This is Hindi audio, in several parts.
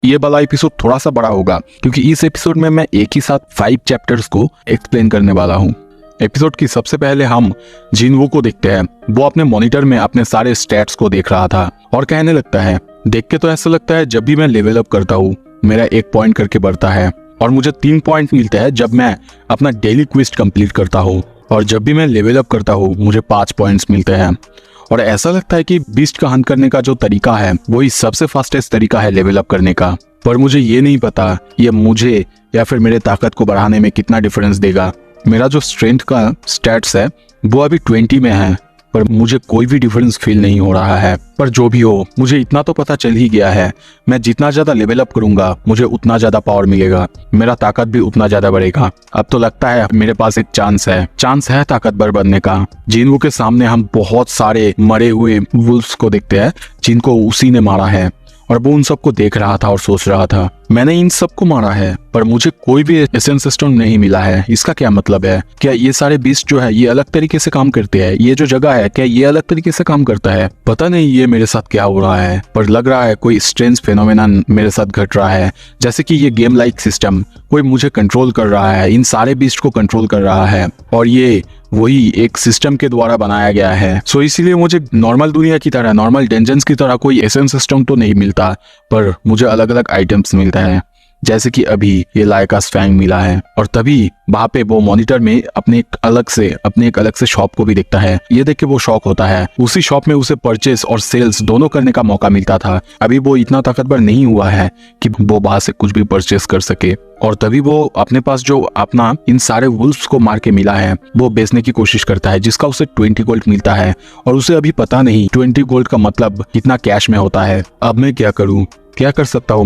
ये वाला एपिसोड थोड़ा सा बड़ा होगा क्योंकि इस एपिसोड में मैं एक ही साथ 5 चैप्टर्स को एक्सप्लेन करने वाला हूँ। एपिसोड की सबसे पहले हम जिनवू को देखते हैं। वो अपने मॉनिटर में अपने सारे स्टैट्स को देख रहा था और कहने लगता है, देख के तो ऐसा लगता है जब भी मैं लेवल अप करता हूँ मेरा 1 पॉइंट करके बढ़ता है और मुझे 3 पॉइंट मिलते हैं जब मैं अपना डेली क्वेस्ट कंप्लीट करता हूँ, और जब भी मैं लेवल अप करता हूँ मुझे 5 पॉइंट्स मिलते हैं। और ऐसा लगता है कि बीस्ट का हंट करने का जो तरीका है वही सबसे फास्टेस्ट तरीका है लेवल अप करने का। पर मुझे ये नहीं पता ये मुझे या फिर मेरे ताकत को बढ़ाने में कितना डिफरेंस देगा। मेरा जो स्ट्रेंथ का स्टैट्स है वो अभी 20 में है, पर मुझे कोई भी डिफरेंस फील नहीं हो रहा है। पर जो भी हो, मुझे इतना तो पता चल ही गया है, मैं जितना ज्यादा लेवल अप करूंगा मुझे उतना ज्यादा पावर मिलेगा, मेरा ताकत भी उतना ज्यादा बढ़ेगा। अब तो लगता है मेरे पास एक चांस है ताकतवर बनने का। जिनवू के सामने हम बहुत सारे मरे हुए वुल्फ्स को देखते हैं जिनको उसी ने मारा है, और वो उन सबको देख रहा था और सोच रहा था, मैंने इन सबको मारा है पर मुझे कोई भी एसेंस स्टोन नहीं मिला है। इसका क्या मतलब है? क्या ये सारे बीस्ट जो है ये अलग तरीके से काम करते हैं? ये जो जगह है क्या ये अलग तरीके से काम करता है? पता नहीं ये मेरे साथ क्या हो रहा है, पर लग रहा है कोई स्ट्रेंज फेनोमेनन मेरे साथ घट रहा है, जैसे कि ये गेम लाइक सिस्टम कोई मुझे कंट्रोल कर रहा है, इन सारे बीस्ट को कंट्रोल कर रहा है, और ये वही एक सिस्टम के द्वारा बनाया गया है। सो इसीलिए मुझे नॉर्मल दुनिया की तरह, नॉर्मल डेंजन्स की तरह कोई एसेंस सिस्टम तो नहीं मिलता, पर मुझे अलग अलग आइटम्स मिलता है, जैसे कि अभी ये लाइकास फैंग मिला है। और तभी वहां पे वो मॉनिटर में अपने एक अलग से शॉप को भी देखता है। ये देख के वो शॉक होता है। उसी शॉप में उसे परचेस और सेल्स दोनों करने का मौका मिलता था। अभी वो इतना ताकतवर नहीं हुआ है कि वो बाहर से कुछ भी परचेस कर सके, और तभी वो अपने पास जो अपना इन सारे वुल्फ्स को मार के मिला है वो बेचने की कोशिश करता है, जिसका उसे 20 गोल्ड मिलता है, और उसे अभी पता नहीं 20 गोल्ड का मतलब कितना कैश में होता है। अब मैं क्या करूं? क्या कर सकता हूं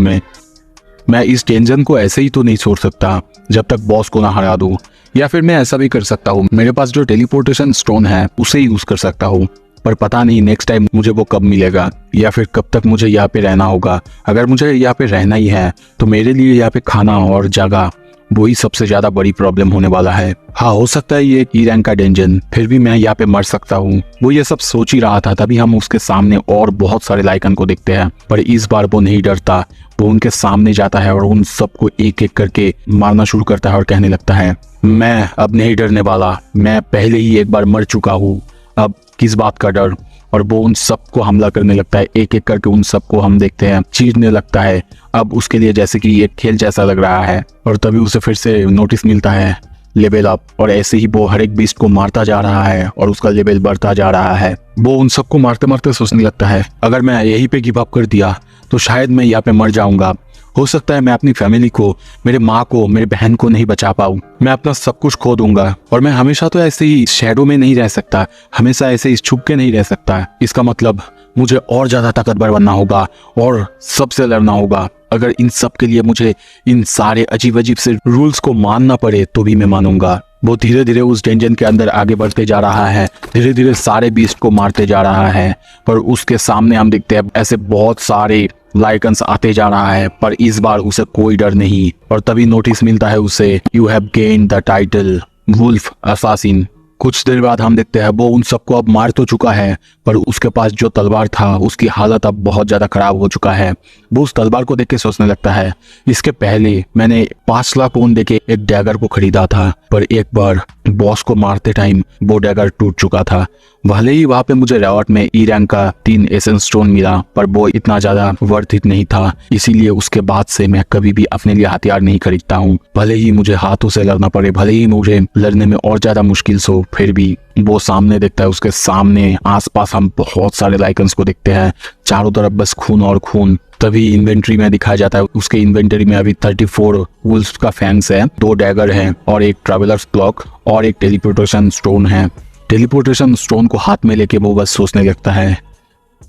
मैं इस टेंशन को ऐसे ही तो नहीं छोड़ सकता जब तक बॉस को ना हरा दूं। या फिर मैं ऐसा भी कर सकता हूँ, मेरे पास जो टेलीपोर्टेशन स्टोन है उसे यूज कर सकता हूँ, पर पता नहीं नेक्स्ट टाइम मुझे वो कब मिलेगा या फिर कब तक मुझे यहाँ पे रहना होगा। अगर मुझे यहाँ पे रहना ही है तो मेरे लिए यहाँ पे खाना और जगह वही सबसे ज्यादा बड़ी प्रॉब्लम होने वाला है। हाँ, हो सकता है ये ई रैंक का डेंजन, फिर भी मैं यहाँ पे मर सकता हूँ। वो ये सब सोच ही रहा था, तभी हम उसके सामने और बहुत सारे लाइकन को देखते हैं, पर इस बार वो नहीं डरता। वो उनके सामने जाता है और उन सबको एक एक करके मारना शुरू करता है और कहने लगता है, मैं अब नहीं डरने वाला, मैं पहले ही एक बार मर चुका हूँ, अब किस बात का डर। और वो उन सबको हमला करने लगता है, एक एक करके उन सबको हम देखते हैं चीरने लगता है। अब उसके लिए जैसे कि एक खेल जैसा लग रहा है, और तभी उसे फिर से नोटिस मिलता है लेवल अप, और ऐसे ही वो हर एक बीस्ट को मारता जा रहा है और उसका लेवल बढ़ता जा रहा है। वो उन सबको मारते मारते सोचने लगता है, अगर मैं यहीं पे गिव अप कर दिया तो शायद मैं यहाँ पे मर जाऊंगा। हो सकता है मैं अपनी फैमिली को, मेरे माँ को, मेरे बहन को नहीं बचा पाऊँ, मैं अपना सब कुछ खो दूंगा, और मैं हमेशा तो ऐसे ही शैडो में नहीं रह सकता, हमेशा ऐसे ही छुप के नहीं रह सकता। इसका मतलब मुझे और ज्यादा ताकतवर बनना होगा और सबसे लड़ना होगा। अगर इन सब के लिए मुझे इन सारे अजीब अजीब से रूल्स को मानना पड़े तो भी मैं मानूंगा। वो धीरे धीरे उस डेंजन के अंदर आगे बढ़ते जा रहा है, धीरे धीरे सारे बीस्ट को मारते जा रहा है, पर उसके सामने हम देखते हैं ऐसे बहुत सारे लाइकन्स आते जा रहा है, पर इस बार उसे कोई डर नहीं। और तभी नोटिस मिलता है उसे, you have gained the title wolf assassin. कुछ देर बाद हम देखते हैं वो उन सबको अब मार तो चुका है, पर उसके पास जो तलवार था उसकी हालत अब बहुत ज्यादा खराब हो चुका है। वो उस तलवार को देख के सोचने लगता है, इसके पहले मैंने 5 लाख वोन देके एक डैगर को खरीदा था, पर एक बार बॉस को मारते टाइम वो डैगर टूट चुका था। भले ही वहां पे मुझे रिवॉर्ड में ई रैंक का 3 एसेंस स्टोन मिला, पर वो इतना ज्यादा वर्थ इट नहीं था, इसीलिए उसके बाद से मैं कभी भी अपने लिए हथियार नहीं खरीदता हूँ। भले ही मुझे हाथों से लड़ना पड़े, भले ही मुझे लड़ने में और ज्यादा मुश्किल हो, फिर भी वो सामने देखता है, उसके सामने आसपास हम बहुत सारे लाइकन्स को देखते हैं, चारों तरफ बस खून और खून। तभी इन्वेंट्री में दिखाया जाता है, उसके इन्वेंटरी में अभी 34 वुल्फ्स का फैंग्स है, 2 डैगर हैं और एक ट्रैवलर्स क्लॉक और एक टेलीपोर्टेशन स्टोन है। टेलीपोर्टेशन स्टोन को हाथ में लेके वो बस सोचने लगता है,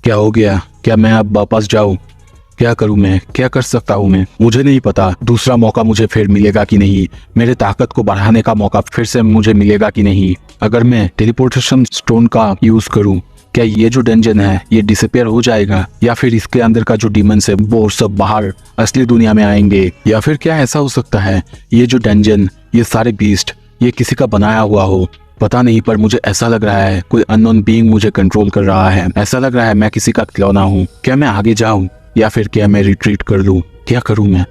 क्या हो गया? क्या मैं अब वापस जाऊं? क्या करूं मैं? क्या कर सकता हूं मैं? मुझे नहीं पता दूसरा मौका मुझे फिर मिलेगा कि नहीं, मेरे ताकत को बढ़ाने का मौका फिर से मुझे मिलेगा कि नहीं। अगर मैं टेलीपोर्टेशन स्टोन का यूज करूं, क्या ये जो डेंजन है ये डिसअपियर हो जाएगा, या फिर इसके अंदर का जो डीमंस है वो सब बाहर असली दुनिया में आएंगे, या फिर क्या ऐसा हो सकता है ये जो डेंजन, ये सारे बीस्ट ये किसी का बनाया हुआ हो? पता नहीं, पर मुझे ऐसा लग रहा है कोई अननोन बीइंग मुझे कंट्रोल कर रहा है। ऐसा लग रहा है मैं किसी का खिलौना हूँ। क्या मैं आगे जाऊं या फिर क्या मैं रिट्रीट कर लूं? क्या करूं मैं।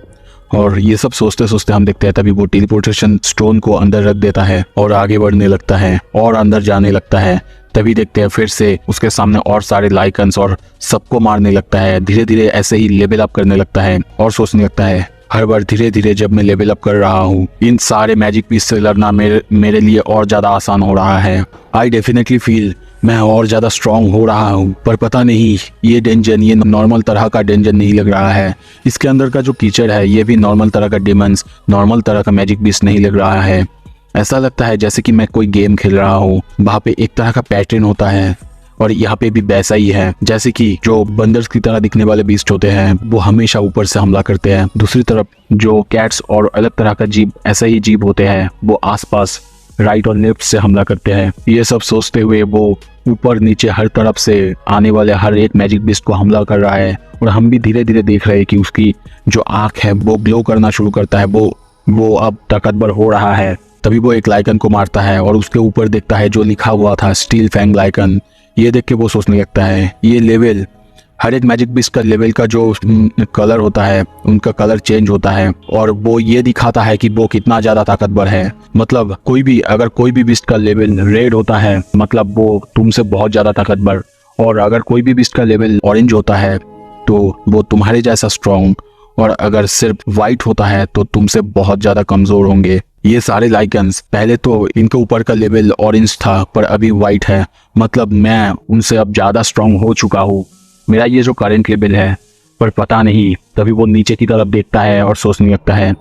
और ये सब सोचते सोचते हम देखते हैं तभी वो टेलीपोर्टेशन स्टोन को अंदर रख देता है और आगे बढ़ने लगता है और अंदर जाने लगता है। तभी देखते हैं फिर से उसके सामने और सारे लाइकन्स और सबको मारने लगता है। धीरे धीरे ऐसे ही लेवल अप करने लगता है और सोचने लगता है हर बार धीरे धीरे जब मैं लेवल अप कर रहा हूँ इन सारे मैजिक पीस से लड़ना मेरे लिए और ज्यादा आसान हो रहा है। आई डेफिनेटली फील मैं और ज्यादा स्ट्रांग हो रहा हूँ, पर पता नहीं ये डेंजन ये नॉर्मल तरह का डेंजन नहीं लग रहा है। इसके अंदर का जो कीचड़ है ये भी नॉर्मल तरह का डिमंस, नॉर्मल तरह का मैजिक बीस्ट नहीं लग रहा है। ऐसा लगता है जैसे कि मैं कोई गेम खेल रहा हूँ। वहाँ पे एक तरह का पैटर्न होता है और यहाँ पे भी वैसा ही है। जैसे कि जो बंदर्स की तरह दिखने वाले बीस्ट होते हैं वो हमेशा ऊपर से हमला करते हैं, दूसरी तरफ जो कैट्स और अलग तरह का जीव ऐसा ही जीव होते हैं वो आसपास राइट और लेफ्ट से हमला करते हैं। ये सब सोचते हुए वो ऊपर नीचे हर तरफ से आने वाले हर एक मैजिक बीस्ट को हमला कर रहा है और हम भी धीरे धीरे देख रहे हैं कि उसकी जो आँख है वो ग्लो करना शुरू करता है, वो अब ताकतवर हो रहा है। तभी वो एक लाइकन को मारता है और उसके ऊपर देखता है जो लिखा हुआ था स्टील फैंग लाइकन। ये देख के वो सोचने लगता है ये लेवल, हर एक मैजिक बीस्ट का लेवल का जो कलर होता है उनका कलर चेंज होता है और वो ये दिखाता है कि वो कितना ज्यादा ताकतवर है। मतलब अगर कोई भी बीस्ट का लेवल रेड होता है मतलब वो तुमसे बहुत ज्यादा ताकतवर, और अगर कोई भी बीस्ट का लेवल ऑरेंज होता है तो वो तुम्हारे जैसा स्ट्रॉन्ग, और अगर सिर्फ व्हाइट होता है तो तुमसे बहुत ज्यादा कमजोर होंगे। ये सारे लाइकन्स पहले तो इनके ऊपर का लेवल ऑरेंज था पर अभी व्हाइट है, मतलब मैं उनसे अब ज्यादा स्ट्रांग हो चुका हूँ, मेरा ये जो करंट लेवल है। पर पता नहीं, तभी वो नीचे की तरफ देखता है और सोचने लगता है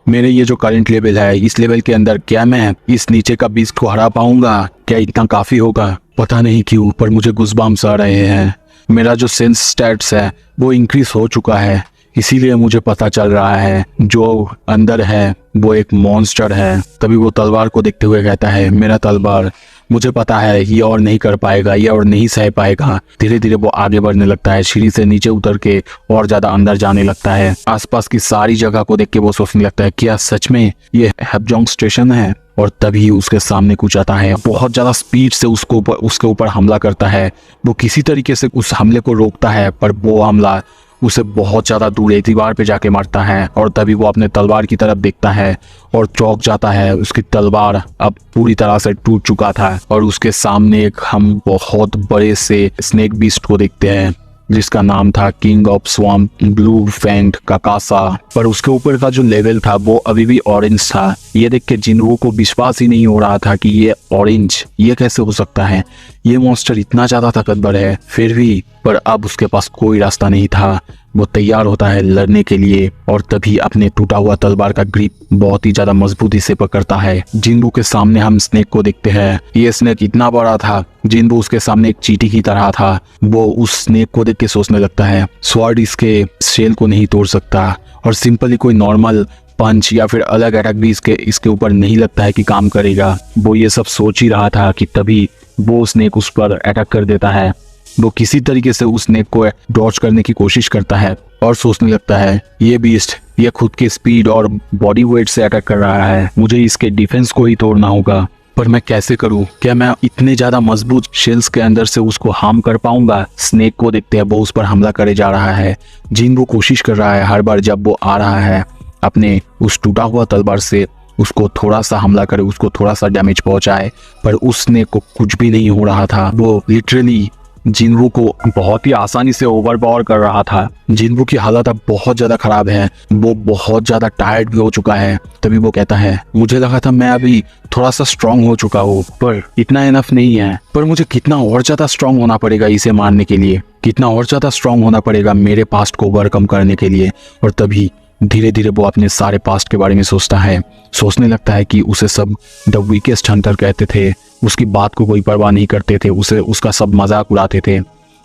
मेरे ये जो करंट लेवल है इस लेवल के अंदर क्या मैं इस नीचे का बीस्ट को हरा पाऊंगा, क्या इतना काफी होगा। पता नहीं क्यों पर मुझे गुज़बाम्स आ रहे हैं। मेरा जो सेंस स्टैट्स है वो इंक्रीज हो चुका है, इसीलिए मुझे पता चल रहा है जो अंदर है वो एक मॉन्स्टर है। तभी वो तलवार को देखते हुए कहता है मेरा तलवार, मुझे पता है ये और नहीं कर पाएगा, ये और नहीं सह पाएगा। धीरे धीरे वो आगे बढ़ने लगता है, सीढ़ी से नीचे उतर के और ज्यादा अंदर जाने लगता है। आसपास की सारी जगह को देख के वो सोचने लगता है क्या सच में ये हैपजोंग स्टेशन है। और तभी उसके सामने कुछ आता है, बहुत ज्यादा स्पीड से उसके ऊपर हमला करता है। वो किसी तरीके से उस हमले को रोकता है पर वो हमला उसे बहुत ज्यादा दूर एक दीवार पे जाके मारता है। और तभी वो अपने तलवार की तरफ देखता है और चौंक जाता है। उसकी तलवार अब पूरी तरह से टूट चुका था और उसके सामने एक हम बहुत बड़े से स्नेक बीस्ट को देखते हैं जिसका नाम था king of swamp blue fang काकासा। पर उसके ऊपर का जो लेवल था वो अभी भी ऑरेंज था। ये देख के जिन्हों को विश्वास ही नहीं हो रहा था कि ये ऑरेंज ये कैसे हो सकता है, ये मॉन्स्टर इतना ज्यादा ताकतवर है। फिर भी पर अब उसके पास कोई रास्ता नहीं था। वो तैयार होता है लड़ने के लिए और तभी अपने टूटा हुआ तलवार का ग्रिप बहुत ही ज्यादा मजबूती से पकड़ता है। जिन्बू के सामने हम स्नेक को देखते हैं। ये स्नेक इतना बड़ा था, जिन्बू उसके सामने एक चींटी की तरह था। वो उस स्नेक को देख के सोचने लगता है स्वॉर्ड इसके शेल को नहीं तोड़ सकता और सिंपली कोई नॉर्मल पंच या फिर अलग अटैक भी इसके ऊपर नहीं लगता है कि काम करेगा। वो ये सब सोच ही रहा था कि तभी वो स्नेक उस पर अटैक कर देता है। वो किसी तरीके से उस स्नेक को डॉज करने की कोशिश करता है और सोचने लगता है ये बीस्ट ये खुद के स्पीड और बॉडी वेट से अटैक कर रहा है, मुझे इसके डिफेंस को ही तोड़ना होगा। पर मैं कैसे करूं, क्या मैं इतने ज्यादा मजबूत शेल्स के अंदर से उसको हार्म कर पाऊंगा। स्नेक को देखते हैं वो उस पर हमला करे जा रहा है। जिन्बू कोशिश कर रहा है हर बार जब वो आ रहा है अपने उस टूटा हुआ तलवार से उसको थोड़ा सा हमला करे, उसको थोड़ा सा डैमेज पहुंचाए, पर उसने को कुछ भी नहीं हो रहा था। वो लिटरली जिन्बू को बहुत ही आसानी से ओवरपावर कर रहा था। जिन्बू की हालत अब बहुत ज्यादा खराब है, वो बहुत ज्यादा टायर्ड भी हो चुका है। तभी वो कहता है मुझे लगा था मैं अभी थोड़ा सा स्ट्रांग हो चुका हूँ पर इतना इनफ नहीं है, पर मुझे कितना और ज्यादा स्ट्रांग होना पड़ेगा इसे मारने के लिए, कितना और ज्यादा स्ट्रांग होना पड़ेगा मेरे पास्ट को ओवरकम करने के लिए। और तभी धीरे धीरे वो अपने सारे पास्ट के बारे में सोचता है, सोचने लगता है कि उसे सब द वीकेस्ट हंटर कहते थे, उसकी बात को कोई परवाह नहीं करते थे, उसे उसका सब मजाक उड़ाते थे।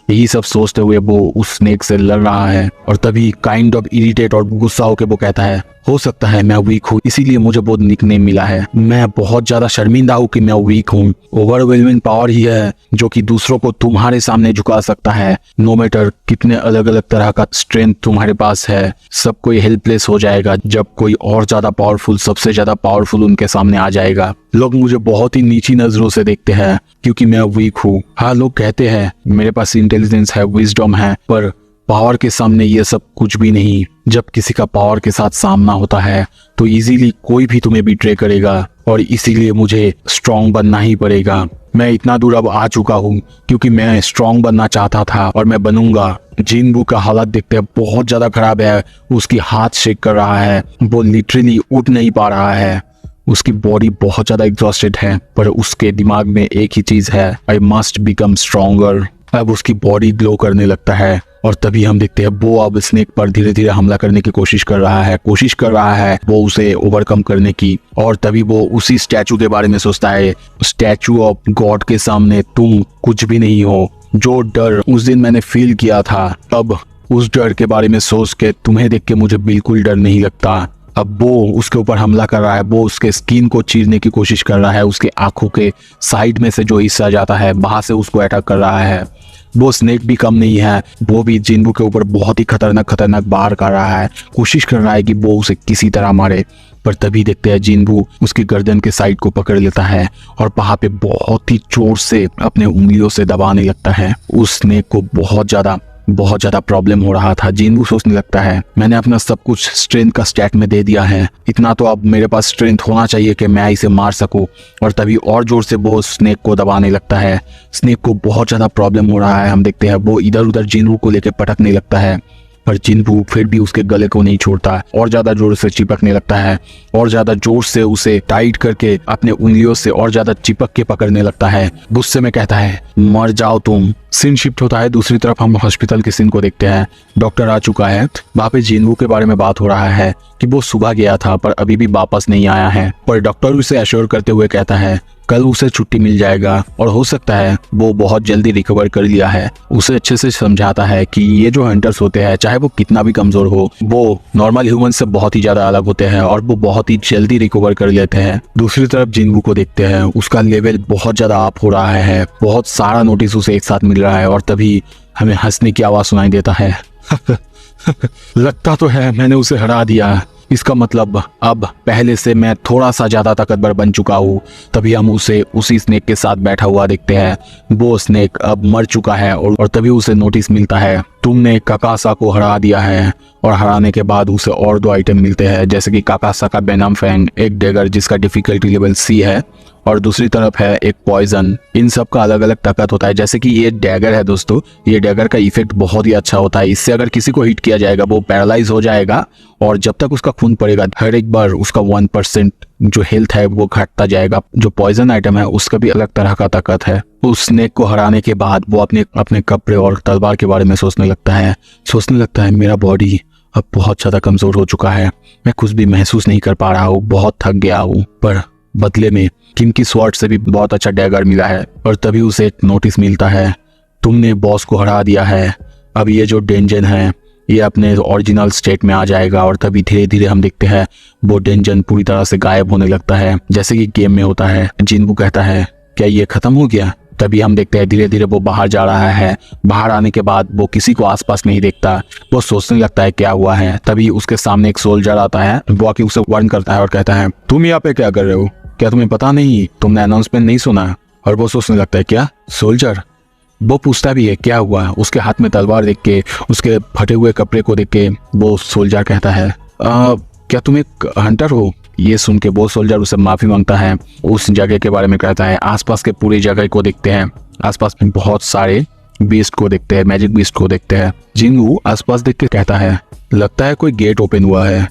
यही सब सोचते हुए वो उस स्नेक से लड़ रहा है और तभी काइंड ऑफ इरिटेट और गुस्सा होकर वो कहता है हो सकता है मैं वीक हूँ इसीलिए मुझे वो निकनेम मिला है। मैं बहुत ज्यादा शर्मिंदा हूँ कि मैं वीक हूँ। ओवरवेलमिंग पावर ही है जो कि दूसरों को तुम्हारे सामने झुका सकता है। नो मैटर कितने अलग अलग तरह का स्ट्रेंथ तुम्हारे पास है, सब कोई हेल्पलेस हो जाएगा जब कोई और ज्यादा पावरफुल सबसे ज्यादा पावरफुल उनके सामने आ जाएगा। लोग मुझे बहुत ही नीची नजरों से देखते हैं क्योंकि मैं वीक हूँ। हाँ लोग कहते हैं मेरे पास इंटेलिजेंस है, विजडम है, पर पावर के सामने ये सब कुछ भी नहीं। जब किसी का पावर के साथ सामना होता है तो इजीली कोई भी तुम्हें बिट्रे करेगा और इसीलिए मुझे स्ट्रांग बनना ही पड़ेगा। मैं इतना दूर अब आ चुका हूँ क्योंकि मैं स्ट्रांग बनना चाहता था और मैं बनूंगा। जिनवू का हालत देखते हैं बहुत ज्यादा खराब है। उसकी हाथ शेक कर रहा है, वो लिटरली उठ नहीं पा रहा है। उसकी बॉडी बहुत ज्यादा एग्जॉस्टेड है, पर उसके दिमाग में एक ही चीज है, आई मस्ट बिकम स्ट्रॉन्गर। अब उसकी बॉडी ग्लो करने लगता है और तभी हम देखते हैं वो अब स्नेक पर धीरे धीरे हमला करने की कोशिश कर रहा है वो उसे ओवरकम करने की। और तभी वो उसी स्टैचू के बारे में सोचता है। स्टैचू ऑफ गॉड के सामने तुम कुछ भी नहीं हो। जो डर उस दिन मैंने फील किया था, अब उस डर के बारे में सोच के तुम्हें देख के मुझे बिल्कुल डर नहीं लगता। अब वो उसके ऊपर हमला कर रहा है, वो उसके स्किन को चीरने की कोशिश कर रहा है। उसके आंखों के साइड में से जो हिस्सा जाता है वहां से उसको अटैक कर रहा है। वो स्नेक भी कम नहीं है, वो भी जिनवू के ऊपर बहुत ही खतरनाक बार कर रहा है, कोशिश कर रहा है कि वो उसे किसी तरह मारे। पर तभी देखते हैं जिनवू उसकी गर्दन के साइड को पकड़ लेता है और वहां पे बहुत ही जोर से अपने उंगलियों से दबाने लगता है। उस स्नेक को बहुत ज्यादा प्रॉब्लम हो रहा था। जिनवू सोचने लगता है मैंने अपना सब कुछ स्ट्रेंथ का स्टैट में दे दिया है, इतना तो अब मेरे पास स्ट्रेंथ होना चाहिए कि मैं इसे मार सकूं। और तभी और जोर से वो स्नेक को दबाने लगता है। स्नेक को बहुत ज्यादा प्रॉब्लम हो रहा है। हम देखते हैं वो इधर उधर जिनवू को लेकर पटकने लगता है, पर जिनवू फिर भी उसके गले को नहीं छोड़ता और ज्यादा जोर से चिपकने लगता है और ज्यादा जोर से उसे टाइट करके अपने उंगलियों से और ज्यादा चिपक के पकड़ने लगता है। गुस्से में कहता है मर जाओ तुम। सीन शिफ्ट होता है, दूसरी तरफ हम हॉस्पिटल के सीन को देखते हैं। डॉक्टर आ चुका है, वहाँ पे जिनवू के बारे में बात हो रहा है कि वो सुबह गया था पर अभी भी वापस नहीं आया है। पर डॉक्टर उसे एश्योर करते हुए कहता है कल उसे छुट्टी मिल जाएगा और हो सकता है वो बहुत जल्दी रिकवर कर लिया है। उसे अच्छे से समझाता है कि ये जो हंटर्स होते हैं चाहे वो कितना भी कमजोर हो, वो नॉर्मल ह्यूमन से बहुत ही ज्यादा अलग होते हैं और वो बहुत ही जल्दी रिकवर कर लेते हैं। दूसरी तरफ जिनवू को देखते हैं, उसका लेवल बहुत ज्यादा अप हो रहा है, बहुत सारा नोटिस उसे एक साथ मिल रहा है और तभी हमें हंसने की आवाज सुनाई देता है। लगता तो है मैंने उसे हरा दिया, इसका मतलब अब पहले से मैं थोड़ा सा ज्यादा ताकतवर बन चुका हूँ। तभी हम उसे उसी स्नेक के साथ बैठा हुआ देखते हैं। वो स्नेक अब मर चुका है और तभी उसे नोटिस मिलता है तुमने काकासा को हरा दिया है। और हराने के बाद उसे और 2 आइटम मिलते हैं, जैसे कि काकासा का वेनम फैंग, एक डैगर जिसका डिफिकल्टी लेवल C है और दूसरी तरफ है एक पॉइजन। इन सब का अलग अलग ताकत होता है। जैसे कि ये डैगर है दोस्तों, ये डैगर का इफेक्ट बहुत ही अच्छा होता है। इससे अगर किसी को हिट किया जाएगा वो पैरालाइज हो जाएगा और जब तक उसका खून पड़ेगा हर एक बार उसका 1% जो हेल्थ है वो घटता जाएगा। जो पॉइजन आइटम है उसका भी अलग तरह का ताकत है। उस स्नेक को हराने के बाद वो अपने कपड़े और तलवार के बारे में सोचने लगता है मेरा बॉडी अब बहुत ज्यादा कमजोर हो चुका है, मैं कुछ भी महसूस नहीं कर पा रहा हूँ, बहुत थक गया हूँ। पर बदले में किम की स्वॉर्ड से भी बहुत अच्छा डैगर मिला है। और तभी उसे एक नोटिस मिलता है तुमने बॉस को हरा दिया है, अब ये जो डेंजन है ये अपने ओरिजिनल स्टेट में आ जाएगा। और तभी धीरे धीरे हम देखते हैं वो डेंजन पूरी तरह से गायब होने लगता है, जैसे कि गेम में होता है। जिनवू कहता है क्या ये खत्म हो गया? तभी हम देखते हैं धीरे धीरे वो बाहर जा रहा है। बाहर आने के बाद वो किसी को आसपास नहीं देखता, वो सोचने लगता है क्या हुआ है। तभी उसके सामने एक सोल्जर आता है, वो आके उसे वार्न करता है और कहता है तुम यहाँ पे क्या कर रहे हो, क्या तुम्हें पता नहीं, तुमने अनाउंसमेंट नहीं सुना? और वो सोचने लगता है क्या सोल्जर? वो पूछता भी है क्या हुआ। उसके हाथ में तलवार देख के, उसके फटे हुए कपड़े को देख के वो सोल्जर कहता है क्या तुम एक हंटर हो? ये सुन के वो सोल्जर उसे माफी मांगता है, उस जगह के बारे में कहता है। आसपास के पूरी जगह को देखते हैं, आसपास में बहुत सारे बीस्ट को देखते हैं, मैजिक बीस्ट को देखते हैं। जिनवू आसपास देख के कहता है लगता है कोई गेट ओपन हुआ है,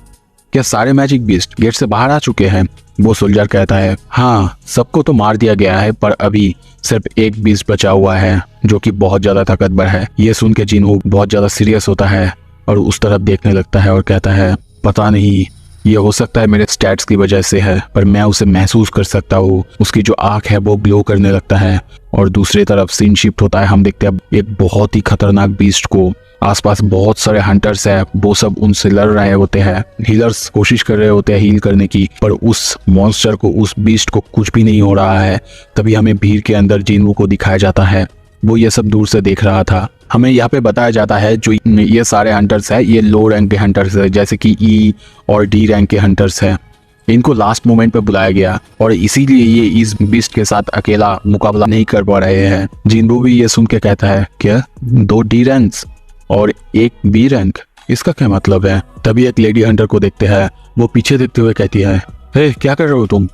क्या सारे मैजिक बीस्ट गेट से बाहर आ चुके हैं? वो सोल्जर कहता है हाँ, सबको तो मार दिया गया है पर अभी सिर्फ एक बीस्ट बचा हुआ है जो कि बहुत ज्यादा ताकतवर है। ये सुन के जिनवू बहुत ज्यादा सीरियस होता है और उस तरफ देखने लगता है और कहता है पता नहीं, ये हो सकता है मेरे स्टैट्स की वजह से है पर मैं उसे महसूस कर सकता हूँ। उसकी जो आंख है वो ग्लो करने लगता है। और दूसरी तरफ सीन शिफ्ट होता है, हम देखते हैं एक बहुत ही खतरनाक बीस्ट को। आसपास बहुत सारे हंटर्स है, वो सब उनसे लड़ रहे होते हैं। हीलर्स कोशिश कर रहे होते हैं हील करने की, पर उस मॉन्स्टर को, उस बीस्ट को कुछ भी नहीं हो रहा है। तभी हमें भीड़ के अंदर जिनवू को दिखाया जाता है, वो ये सब दूर से देख रहा था। हमें यहाँ पे बताया जाता है जो ये सारे हंटर्स है ये लो रैंक के हंटर्स है, जैसे कि E और D रैंक के हंटर्स है। इनको लास्ट मोमेंट पे बुलाया गया और इसीलिए ये इस बीस्ट के साथ अकेला मुकाबला नहीं कर पा रहे हैं। जिनवू भी ये सुन के कहता है क्या 2 D रैंक्स? और एक बी रैंक, इसका क्या मतलब है? तभी एक लेडी हंटर को देखते हैं, वो पीछे देखते हुए कहती है, हे क्या कर रहे हो तुम,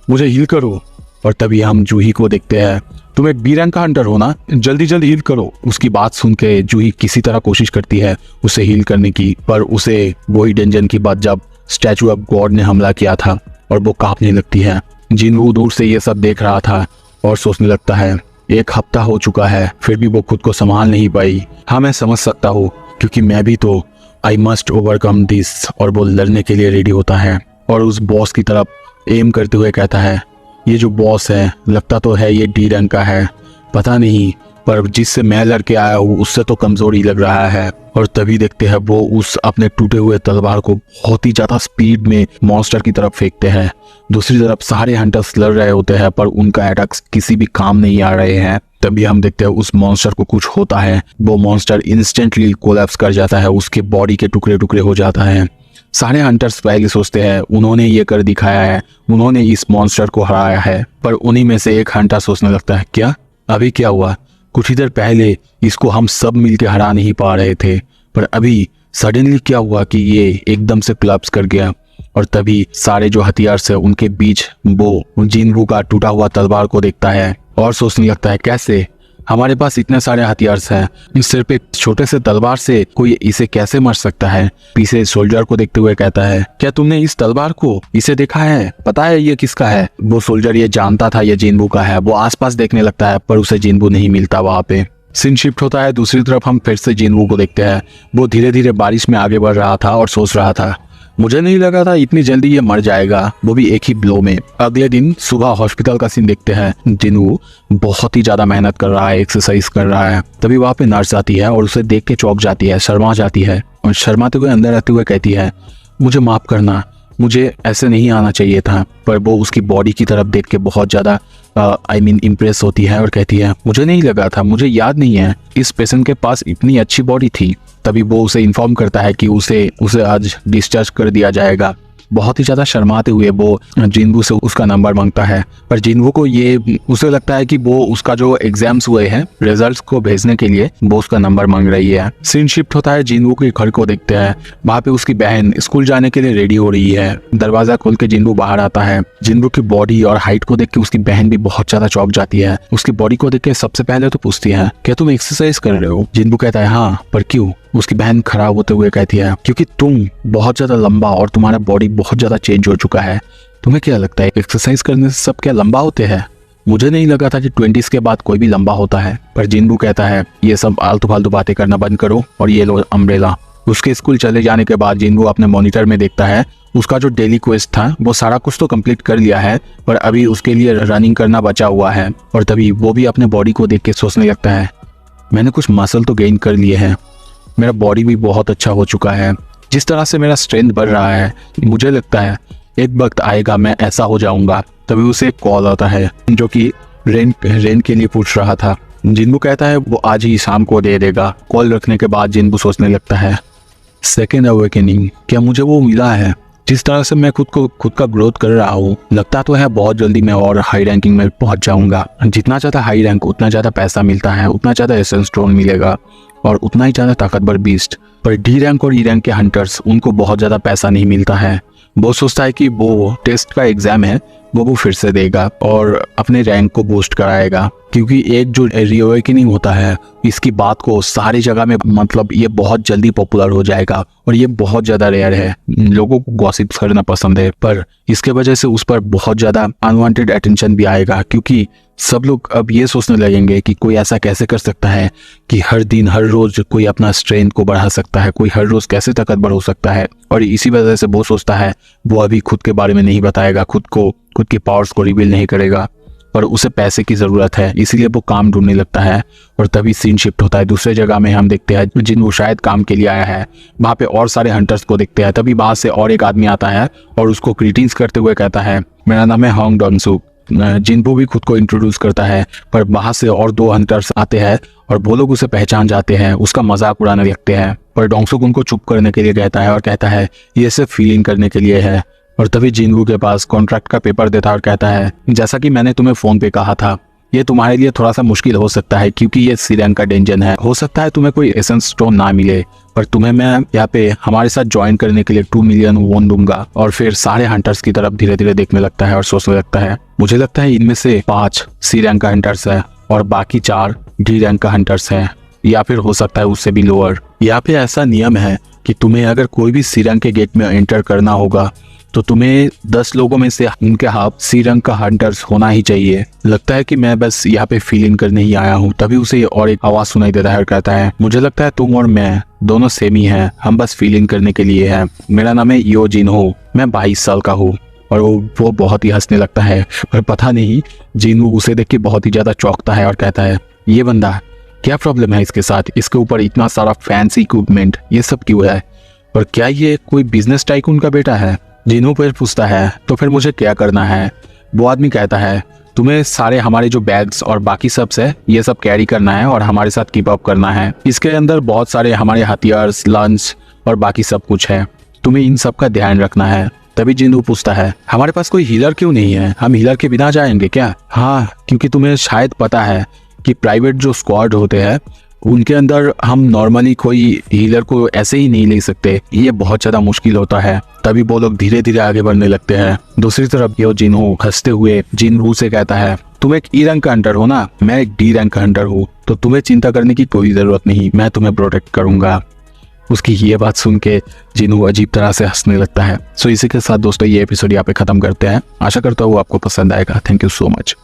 मुझे हील करो। और तभी हम जूही को देखते हैं, तुम एक बी रैंक का हंटर हो ना, जल्दी जल्दी हील करो। उसकी बात सुन के जूही किसी तरह कोशिश करती है उसे हील करने की, पर उसे वही डेंजन की बात जब स्टैचू ऑफ गॉड ने हमला किया था और वो कांपने लगती है। जिनवू दूर से ये सब देख रहा था और सोचने लगता है, एक हफ्ता हो चुका है फिर भी वो खुद को संभाल नहीं पाई। हाँ मैं समझ सकता हूँ, क्योंकि मैं भी तो आई मस्ट ओवरकम दिस। और वो लड़ने के लिए रेडी होता है और उस बॉस की तरफ एम करते हुए कहता है, ये जो बॉस है लगता तो है ये डी रैंक का है, पता नहीं, पर जिससे मैं लड़के आया हूँ उससे तो कमजोरी लग रहा है। और तभी देखते हैं वो उस अपने टूटे हुए तलवार को बहुत ही ज्यादा स्पीड में मॉन्स्टर की तरफ फेंकते हैं। दूसरी तरफ सारे हंटर्स लड़ रहे होते हैं पर उनका अटैक्स किसी भी काम नहीं आ रहे हैं। तभी हम देखते हैं उस मॉन्स्टर को कुछ होता है, वो मॉन्स्टर इंस्टेंटली कोलैप्स कर जाता है, उसके बॉडी के टुकड़े टुकड़े हो जाता है। सारे हंटर्स पहले सोचते हैं उन्होंने ये कर दिखाया है, उन्होंने इस मॉन्स्टर को हराया है, पर उन्हीं में से एक हंटर सोचने लगता है, क्या अभी क्या हुआ, कुछ ही देर पहले इसको हम सब मिलकर हरा नहीं पा रहे थे, पर अभी सडनली क्या हुआ कि ये एकदम से कोलैप्स कर गया। और तभी सारे जो हथियार है उनके बीच वो जिनवू का टूटा हुआ तलवार को देखता है और सोचने लगता है, कैसे हमारे पास इतने सारे हथियार हैं, सिर्फ एक छोटे से तलवार से कोई इसे कैसे मार सकता है। पीछे सोल्जर को देखते हुए कहता है, क्या तुमने इस तलवार को इसे देखा है, पता है ये किसका है? वो सोल्जर ये जानता था ये जिनवू का है, वो आसपास देखने लगता है पर उसे जिनवू नहीं मिलता। वहां पे सीन शिफ्ट होता है, दूसरी तरफ हम फिर से जिनवू को देखते हैं। वो धीरे धीरे बारिश में आगे बढ़ रहा था और सोच रहा था, मुझे नहीं लगा था इतनी जल्दी ये मर जाएगा, वो भी एक ही ब्लो में। अगले दिन सुबह हॉस्पिटल का सीन देखते हैं, जिनवू बहुत ही ज्यादा मेहनत कर रहा है, एक्सरसाइज कर रहा है। तभी वहाँ पे नर्स आती है और उसे देख के चौंक जाती है, शर्मा जाती है और शर्माते हुए अंदर आते हुए कहती है, मुझे माफ करना, मुझे ऐसे नहीं आना चाहिए था। पर वो उसकी बॉडी की तरफ देख के बहुत ज्यादा इम्प्रेस होती है और कहती है, मुझे नहीं लगा था, मुझे याद नहीं है इस पेशेंट के पास इतनी अच्छी बॉडी थी। तभी वो उसे इन्फॉर्म करता है कि उसे आज डिस्चार्ज कर दिया जाएगा। बहुत ही ज्यादा शर्माते हुए वो जिनवू से उसका नंबर मांगता है, पर जिनवू को ये उसे लगता है कि वो उसका जो एग्जाम्स हुए हैं रिजल्ट्स को भेजने के लिए वो उसका नंबर मांग रही है। सीन शिफ्ट होता है, जिनवू के घर को देखते हैं, वहाँ पे उसकी बहन स्कूल जाने के लिए रेडी हो रही है। दरवाजा खोल के जिनवू बाहर आता है। जिनवू की बॉडी और हाइट को देख के उसकी बहन भी बहुत ज्यादा चौंक जाती है। उसकी बॉडी को देख के सबसे पहले तो पूछती है, क्या तुम एक्सरसाइज कर रहे हो? जिनवू कहता है, हाँ, पर क्यों? उसकी बहन खराब होते हुए कहती है, क्योंकि तुम बहुत ज्यादा लंबा और तुम्हारा बॉडी बहुत ज्यादा चेंज हो चुका है। तुम्हें क्या लगता है एक्सरसाइज करने से सब क्या लंबा होते हैं? मुझे नहीं लगा था कि 20s के बाद कोई भी लंबा होता है। पर जिनवू कहता है, ये सब आलतू फालतू बातें करना बंद करो और ये लो अम्ब्रेला। उसके स्कूल चले जाने के बाद जिनवू अपने मॉनिटर में देखता है उसका जो डेली क्वेस्ट था वो सारा कुछ तो कंप्लीट कर लिया है, पर अभी उसके लिए रनिंग करना बचा हुआ है। और तभी वो भी अपने बॉडी को देख के सोचने लगता है, मैंने कुछ मसल तो गेन कर लिए हैं, मेरा बॉडी भी बहुत अच्छा हो चुका है, जिस तरह से मेरा स्ट्रेंथ बढ़ रहा है मुझे लगता है एक वक्त आएगा मैं ऐसा हो जाऊंगा। तभी उसे एक कॉल आता है जो कि रेन के लिए पूछ रहा था। जिनवू कहता है वो आज ही शाम को दे देगा। कॉल रखने के बाद जिनवू सोचने लगता है, सेकेंड अवेकनिंग, क्या मुझे वो मिला है? जिस तरह से मैं खुद का ग्रोथ कर रहा हूँ, लगता तो है बहुत जल्दी मैं और हाई रैंकिंग में पहुंच जाऊंगा। जितना ज़्यादा हाई रैंक उतना ज़्यादा पैसा मिलता है, उतना ज़्यादा एसेंस स्टोन मिलेगा और उतना ही ज़्यादा ताकतवर बीस्ट। पर डी रैंक और ई रैंक के हंटर्स उनको बहुत ज़्यादा पैसा नहीं मिलता है। वो सोचता है कि वो टेस्ट का एग्जाम है वो फिर से देगा और अपने रैंक को बूस्ट कराएगा, क्योंकि एक जो रीअवेकनिंग होता है इसकी बात को सारी जगह में मतलब ये बहुत जल्दी पॉपुलर हो जाएगा और ये बहुत ज़्यादा रेयर है। लोगों को गॉसिप्स करना पसंद है, पर इसके वजह से उस पर बहुत ज़्यादा अनवांटेड अटेंशन भी आएगा, क्योंकि सब लोग अब ये सोचने लगेंगे कि कोई ऐसा कैसे कर सकता है कि हर दिन हर रोज कोई अपना स्ट्रेंथ को बढ़ा सकता है, कोई हर रोज कैसे ताकतवर हो सकता है। और इसी वजह से वो सोचता है वो अभी खुद के बारे में नहीं बताएगा, खुद की पावर्स को रिवील नहीं करेगा, पर उसे पैसे की जरूरत है, इसीलिए वो काम ढूंढने लगता है। और तभी सीन शिफ्ट होता है, दूसरे जगह में हम देखते हैं जिनवू शायद काम के लिए आया है, वहाँ पे और सारे हंटर्स को देखते हैं। तभी वहां से और एक आदमी आता है और उसको ग्रीटिंग्स करते हुए कहता है, मेरा नाम है होंग डॉनसुक। जिनवू भी खुद को इंट्रोड्यूस करता है, पर वहां से और दो हंटर्स आते हैं और वो लोग उसे पहचान जाते हैं, उसका मजाक उड़ाने लगते हैं। पर डोंगसुक उनको चुप करने के लिए कहता है और कहता है ये सिर्फ फीलिंग करने के लिए है। और तभी जिनवू के पास कॉन्ट्रैक्ट का पेपर देता है और कहता है, जैसा कि मैंने तुम्हें फोन पे कहा था ये तुम्हारे लिए थोड़ा सा मुश्किल हो सकता है क्योंकि ये सी रैंक का डेंजन है। हो सकता है तुम्हें कोई एसेंस स्टोन ना मिले, पर तुम्हें मैं यहाँ पे हमारे साथ ज्वाइन करने के लिए 2 मिलियन वोन दूंगा। और फिर सारे हंटर्स की तरफ धीरे धीरे देखने लगता है और सोचने लगता है, मुझे लगता है इनमें से 5 सी रैंक का हंटर्स है और बाकी 4 डी रैंक का हंटर्स है, या फिर हो सकता है उससे भी लोअर। यहाँ पे ऐसा नियम है कि तुम्हें अगर कोई भी सी रैंक के गेट में एंटर करना होगा तो तुम्हें 10 लोगों में से उनके हाथ सी रैंक का हंटर्स होना ही चाहिए। लगता है कि मैं बस यहाँ पे फील इन करने ही आया हूँ। तभी उसे और एक आवाज सुनाई देता है और कहता है, मुझे लगता है तुम और मैं दोनों सेम ही हैं, हम बस फील इन करने के लिए हैं। मेरा नाम है यो जिनहो, मैं 22 साल का हूँ। और वो बहुत ही हंसने लगता है और पता नहीं जिनहो उसे देख के बहुत ही ज्यादा चौंकता है और कहता है, ये बंदा क्या प्रॉब्लम है इसके साथ, इसके ऊपर इतना सारा फैंसी इक्विपमेंट, ये सब क्यों है, और क्या ये कोई बिजनेस टाइकून का बेटा है। जिनहो फिर पूछता है, तो फिर मुझे क्या करना है। वो आदमी कहता है, तुम्हें सारे हमारे जो बैग्स और बाकी सब है ये सब कैरी करना है और हमारे साथ कीप अप करना है। इसके अंदर बहुत सारे हमारे हथियार्स, लंच और बाकी सब कुछ है, तुम्हें इन सब का ध्यान रखना है। तभी जिनहो पूछता है, हमारे पास कोई हीलर क्यों नहीं है, हम हीलर के बिना जाएंगे क्या। हाँ, क्योंकि तुम्हें शायद पता है कि प्राइवेट जो स्क्वाड होते हैं उनके अंदर हम नॉर्मली कोई हीलर को ऐसे ही नहीं ले सकते, ये बहुत ज्यादा मुश्किल होता है। तभी वो लोग धीरे धीरे आगे बढ़ने लगते हैं। दूसरी तरफ यो जिनहो हंसते हुए जिनवू से कहता है, तुम एक ई रैंक का हंटर हो ना, मैं एक डी रैंक का हंटर हूँ, तो तुम्हें चिंता करने की कोई जरूरत नहीं, मैं तुम्हें प्रोटेक्ट करूंगा। उसकी ये बात सुन के जिनहो अजीब तरह से हंसने लगता है। सो इसी के साथ दोस्तों ये एपिसोड यहाँ पे खत्म करते हैं। आशा करता हूँ आपको पसंद आएगा। Thank you so much.